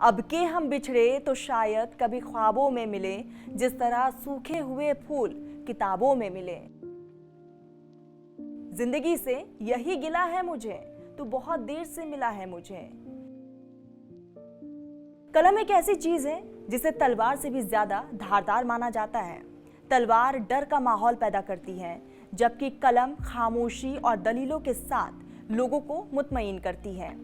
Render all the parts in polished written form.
अब के हम बिछड़े तो शायद कभी ख्वाबों में मिले, जिस तरह सूखे हुए फूल किताबों में मिले। जिंदगी से यही गिला है मुझे, तू बहुत देर से मिला है मुझे। कलम एक ऐसी चीज है जिसे तलवार से भी ज्यादा धारदार माना जाता है। तलवार डर का माहौल पैदा करती है, जबकि कलम खामोशी और दलीलों के साथ लोगों को मुतमईन करती है।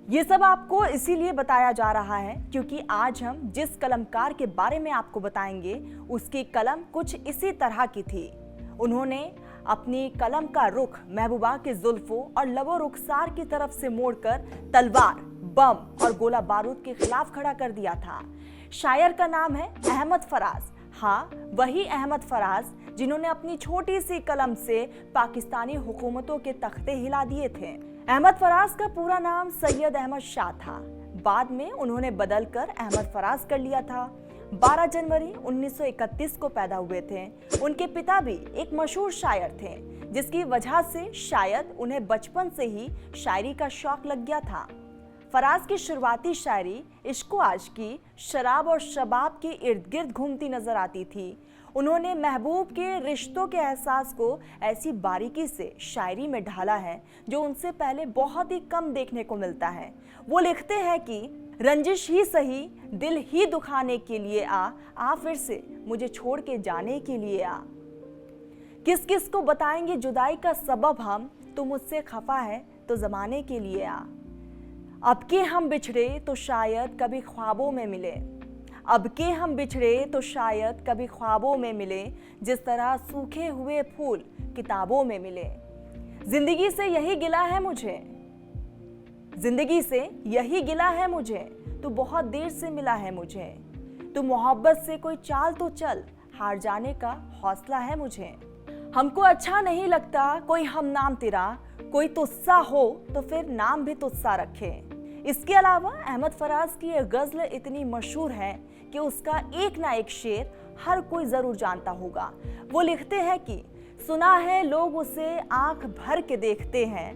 ये सब आपको इसीलिए बताया जा रहा है क्योंकि आज हम जिस कलमकार के बारे में आपको बताएंगे उसकी कलम कुछ इसी तरह की थी। उन्होंने अपनी कलम का रुख महबूबा के जुल्फों और लबो रुखसार की तरफ से मोड़कर तलवार, बम और गोला बारूद के खिलाफ खड़ा कर दिया था। शायर का नाम है अहमद फराज। हाँ, वही अहमद फराज जिन्होंने अपनी छोटी सी कलम से पाकिस्तानी हुकूमतों के तख्ते हिला दिए थे। अहमद फराज का पूरा नाम सैयद अहमद शाह था। बाद में उन्होंने बदलकर अहमद फराज कर लिया था। 12 जनवरी 1931 को पैदा हुए थे। उनके पिता भी एक मशहूर शायर थे, जिसकी वजह से शायद उन्हें बचपन से ही शायरी का शौक लग गया था। फराज की शुरुआती शायरी इश्क व आशिकी, शराब और शबाब के इर्द गिर्द घूमती नजर आती थी। उन्होंने महबूब के रिश्तों के एहसास को ऐसी बारीकी से शायरी में ढाला है जो उनसे पहले बहुत ही कम देखने को मिलता है। वो लिखते हैं कि रंजिश ही सही, दिल ही दुखाने के लिए आ फिर से मुझे छोड़ के जाने के लिए आ। किस किस को बताएंगे जुदाई का सबब हम, तो मुझसे खफा है तो जमाने के लिए आ। अब के हम बिछड़े तो शायद कभी ख्वाबों में मिले, अब के हम बिछड़े तो शायद कभी ख्वाबों में मिले, जिस तरह सूखे हुए फूल किताबों में मिले। जिंदगी से यही गिला है मुझे, जिंदगी से यही गिला है मुझे, तू बहुत देर से मिला है मुझे। तू मोहब्बत से कोई चाल तो चल, हार जाने का हौसला है मुझे। हमको अच्छा नहीं लगता कोई हम नाम तेरा, कोई तुस्सा हो तो फिर नाम भी तुस्सा रखे। इसके अलावा अहमद फराज की एक गज़ल इतनी मशहूर है कि उसका एक ना एक शेर हर कोई ज़रूर जानता होगा। वो लिखते हैं कि सुना है लोग उसे आंख भर के देखते हैं,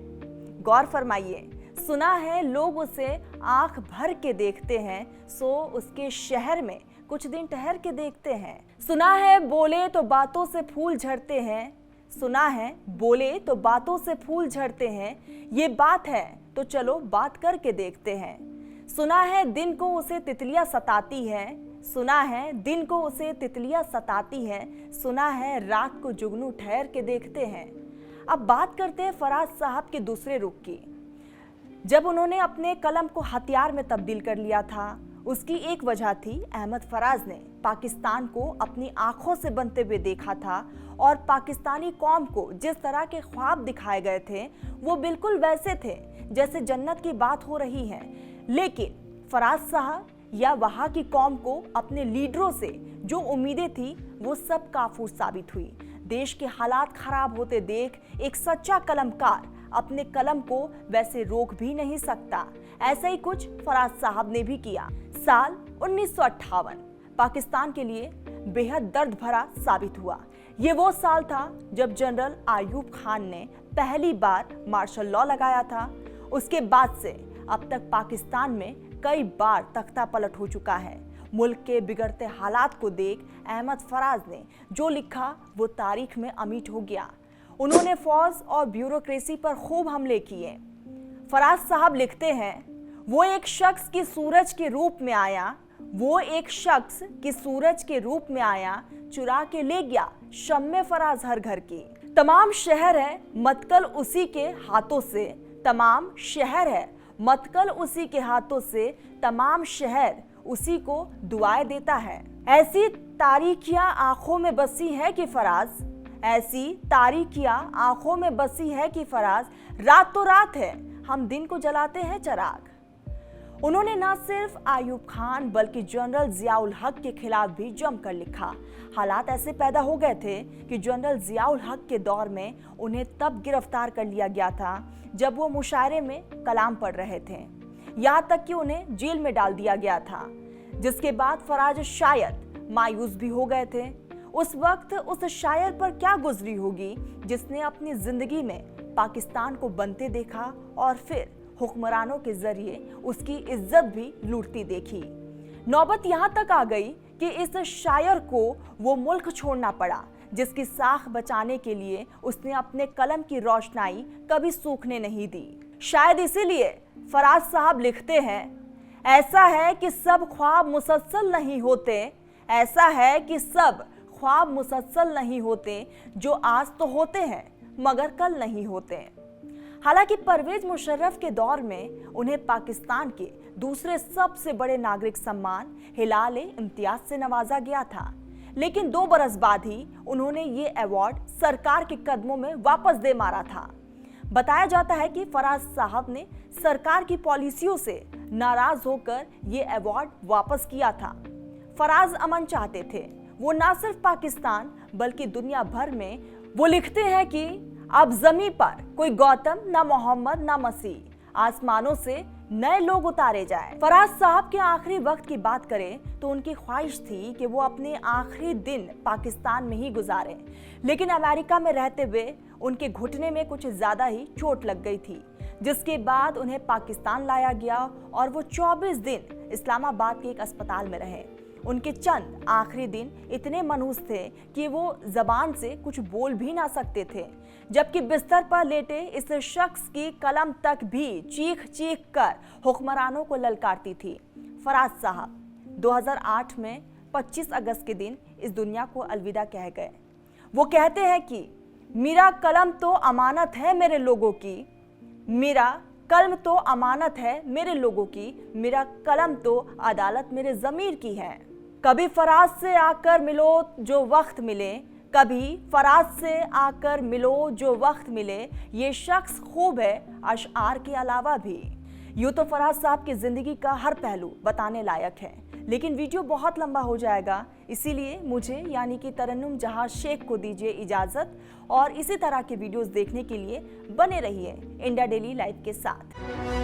गौर फरमाइए, सुना है लोग उसे आंख भर के देखते हैं, सो उसके शहर में कुछ दिन ठहर के देखते हैं। सुना है बोले तो बातों से फूल झड़ते हैं, सुना है बोले तो बातों से फूल झड़ते हैं, ये बात है तो चलो बात करके देखते हैं। सुना है दिन को उसे तितलियां सताती है, सुना है दिन को उसे तितलियां सताती है, सुना है रात को जुगनू ठहर के देखते हैं। अब बात करते हैं फराज साहब के दूसरे रुख की। जब उन्होंने अपने कलम को हथियार में तब्दील कर लिया था, उसकी एक वजह थी अहमद फराज ने पाकिस्तान को अपनी आंखों से बनते हुए देखा था और पाकिस्तानी कौम को जिस तरह के ख्वाब दिखाए गए थे वो बिल्कुल वैसे थे जैसे जन्नत की बात हो रही है। लेकिन फराज साहब या वहाँ की कौम को अपने लीडरों से जो उम्मीदें थी वो सब काफूर साबित हुई। देश के हालात खराब होते देख एक सच्चा कलमकार अपने कलम को वैसे रोक भी नहीं सकता। ऐसा ही कुछ फराज साहब ने भी किया। साल 1958 पाकिस्तान के लिए बेहद दर्द भरा साबित हुआ। ये वो साल था जब जनरल आयूब खान ने पहली बार मार्शल लॉ लगाया था। उसके बाद से अब तक पाकिस्तान में कई बार तख्ता पलट हो चुका है। मुल्क के बिगड़ते हालात को देख अहमद फराज ने जो लिखा वो तारीख में अमिट हो गया। उन्होंने फौज और ब्यूरोक्रेसी पर खूब हमले किए। फराज साहब लिखते हैं, वो एक शख्स की सूरज के रूप में आया, वो एक शख्स की सूरज के रूप में आया, चुरा के ले गया शम्मे फराज हर घर की। तमाम शहर है मतकल उसी के हाथों से, तमाम शहर है मतकल उसी के हाथों से, तमाम शहर उसी को दुआएं देता है। ऐसी तारीखियां आंखों में बसी है कि फराज, ऐसी तारीखियां आंखों में बसी है कि फराज, रात तो रात है हम दिन को जलाते हैं चराग। उन्होंने न सिर्फ आयूब खान बल्कि जनरल जियाउल हक के खिलाफ भी जमकर लिखा। हालात ऐसे पैदा हो गए थे कि जनरल जियाउल हक के दौर में उन्हें तब गिरफ्तार कर लिया गया था जब वो मुशायरे में कलाम पढ़ रहे थे। यहाँ तक कि उन्हें जेल में डाल दिया गया था, जिसके बाद फराज शायद मायूस भी हो गए थे। उस वक्त उस शायर पर क्या गुजरी होगी जिसने अपनी जिंदगी में पाकिस्तान को बनते देखा और फिर हुक्मरानों के जरिए उसकी इज्जत भी लूटती देखी। नौबत यहां तक आ गई कि इस शायर को वो मुल्क छोड़ना पड़ा जिसकी साख बचाने के लिए उसने अपने कलम की रोशनाई कभी सूखने नहीं दी। शायद इसीलिए फराज साहब लिखते हैं, ऐसा है कि सब ख्वाब मुसलसल नहीं होते, ऐसा है कि सब ख्वाब मुसलसल नहीं होते, जो आज तो होते हैं मगर कल नहीं होते। हालांकि परवेज मुशर्रफ के दौर में उन्हें पाकिस्तान के दूसरे सबसे बड़े नागरिक सम्मान हिलाल-ए-इम्तियाज से नवाजा गया था, लेकिन 2 बरस बाद ही उन्होंने ये अवार्ड सरकार के कदमों में वापस दे मारा था। बताया जाता है कि फराज साहब ने सरकार की पॉलिसियों से नाराज होकर ये अवार्ड वापस किया था। फराज अमन चाहते थे, वो ना सिर्फ पाकिस्तान बल्कि दुनिया भर में। वो लिखते हैं कि अब जमीन पर कोई गौतम, ना मोहम्मद, ना मसीह, आसमानों से नए लोग उतारे जाए। फराज साहब के आखिरी वक्त की बात करें तो उनकी ख्वाहिश थी कि वो अपने आखिरी दिन पाकिस्तान में ही गुजारें, लेकिन अमेरिका में रहते हुए उनके घुटने में कुछ ज्यादा ही चोट लग गई थी, जिसके बाद उन्हें पाकिस्तान लाया गया और वो 24 दिन इस्लामाबाद के एक अस्पताल में रहे। उनके चंद आखिरी दिन इतने मनहूस थे कि वो जबान से कुछ बोल भी ना सकते थे, जबकि बिस्तर पर लेटे इस शख्स की कलम तक भी चीख चीख कर हुक्मरानों को ललकारती थी। फराज साहब 2008 में 25 अगस्त के दिन इस दुनिया को अलविदा कह गए। वो कहते हैं कि मेरा कलम तो अमानत है मेरे लोगों की, मेरा कलम तो अमानत है मेरे लोगों की, मेरा कलम तो अदालत मेरे ज़मीर की है। कभी फराज से आकर मिलो जो वक्त मिले, कभी फराज से आकर मिलो जो वक्त मिले, ये शख्स खूब है अशआर के अलावा भी। यूँ तो फराज साहब की ज़िंदगी का हर पहलू बताने लायक है, लेकिन वीडियो बहुत लंबा हो जाएगा, इसीलिए मुझे यानी कि तरन्नुम जहां शेख को दीजिए इजाज़त और इसी तरह के वीडियोस देखने के लिए बने रहिए इंडिया डेली लाइव के साथ।